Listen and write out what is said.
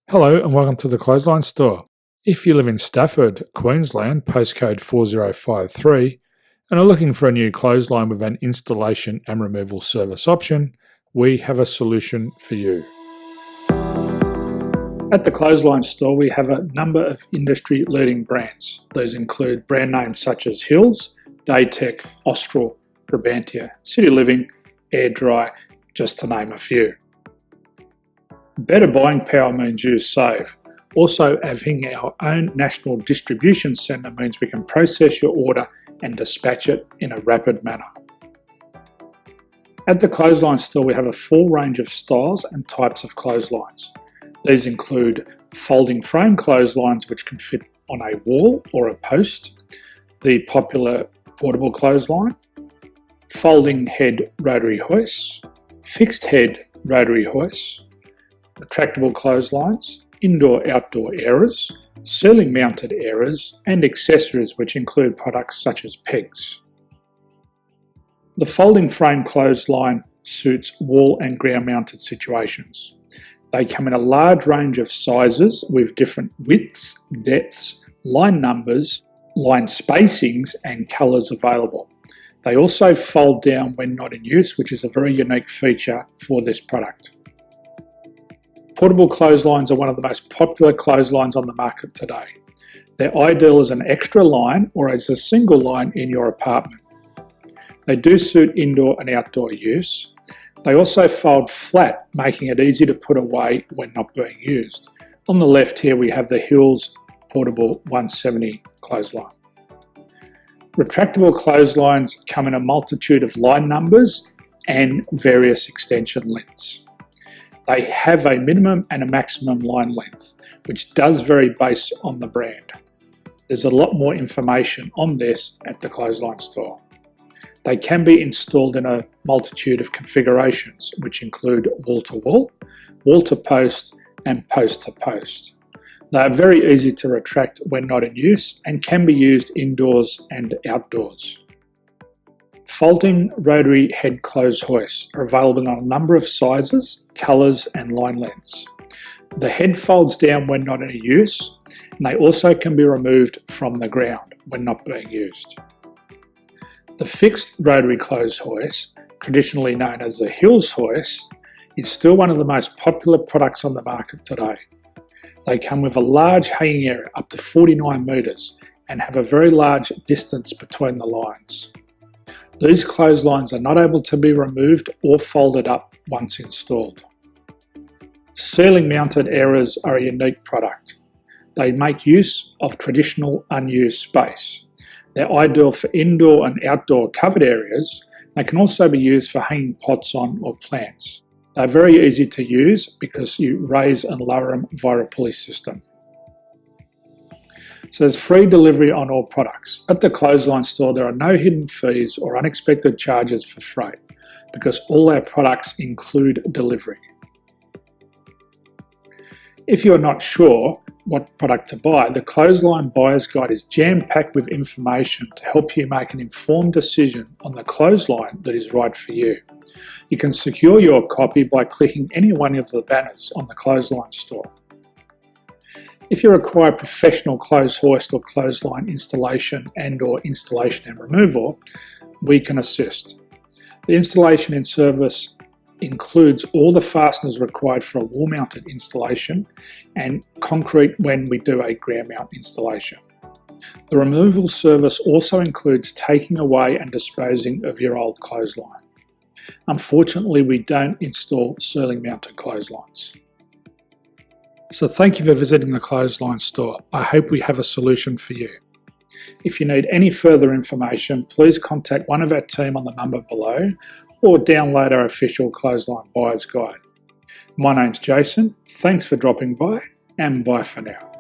Hello and welcome to the Clothesline Store. If you live in Stafford, Queensland, postcode 4053, and are looking for a new clothesline with an installation and removal service option, we have a solution for you. At the Clothesline Store, we have a number of industry-leading brands. These include brand names such as Hills, Daytech, Austral, Brabantia, City Living, Air Dry, just to name a few. Better buying power means you save. Also, having our own national distribution centre means we can process your order and dispatch it in a rapid manner. At the Clothesline Store, we have a full range of styles and types of clotheslines. These include folding frame clotheslines which can fit on a wall or a post, the popular portable clothesline, folding head rotary hoists, fixed head rotary hoists, retractable clotheslines, indoor-outdoor airers, ceiling-mounted airers, and accessories which include products such as pegs. The folding frame clothesline suits wall and ground-mounted situations. They come in a large range of sizes with different widths, depths, line numbers, line spacings, and colours available. They also fold down when not in use, which is a very unique feature for this product. Portable clotheslines are one of the most popular clotheslines on the market today. They're ideal as an extra line or as a single line in your apartment. They do suit indoor and outdoor use. They also fold flat, making it easy to put away when not being used. On the left here we have the Hills Portable 170 clothesline. Retractable clotheslines come in a multitude of line numbers and various extension lengths. They have a minimum and a maximum line length, which does vary based on the brand. There's a lot more information on this at the Clothesline Store. They can be installed in a multitude of configurations, which include wall-to-wall, wall-to-post, and post-to-post. They are very easy to retract when not in use and can be used indoors and outdoors. Folding rotary head clothes hoists are available in a number of sizes, colours and line lengths. The head folds down when not in use, and they also can be removed from the ground when not being used. The fixed rotary clothes hoist, traditionally known as the Hills hoist, is still one of the most popular products on the market today. They come with a large hanging area up to 49 metres and have a very large distance between the lines. These clotheslines are not able to be removed or folded up once installed. Ceiling mounted airers are a unique product. They make use of traditional unused space. They're ideal for indoor and outdoor covered areas. They can also be used for hanging pots on or plants. They're very easy to use because you raise and lower them via a pulley system. So there's free delivery on all products. At the Clothesline Store, there are no hidden fees or unexpected charges for freight because all our products include delivery. If you're not sure what product to buy, the Clothesline Buyer's Guide is jam-packed with information to help you make an informed decision on the clothesline that is right for you. You can secure your copy by clicking any one of the banners on the Clothesline Store. If you require professional clothes hoist or clothesline installation and/or installation and removal, we can assist. The installation and service includes all the fasteners required for a wall-mounted installation and concrete when we do a ground mount installation. The removal service also includes taking away and disposing of your old clothesline. Unfortunately, we don't install ceiling-mounted clotheslines. So thank you for visiting the Clothesline Store. I hope we have a solution for you. If you need any further information, please contact one of our team on the number below or download our official Clothesline Buyer's Guide. My name's Jason, thanks for dropping by and bye for now.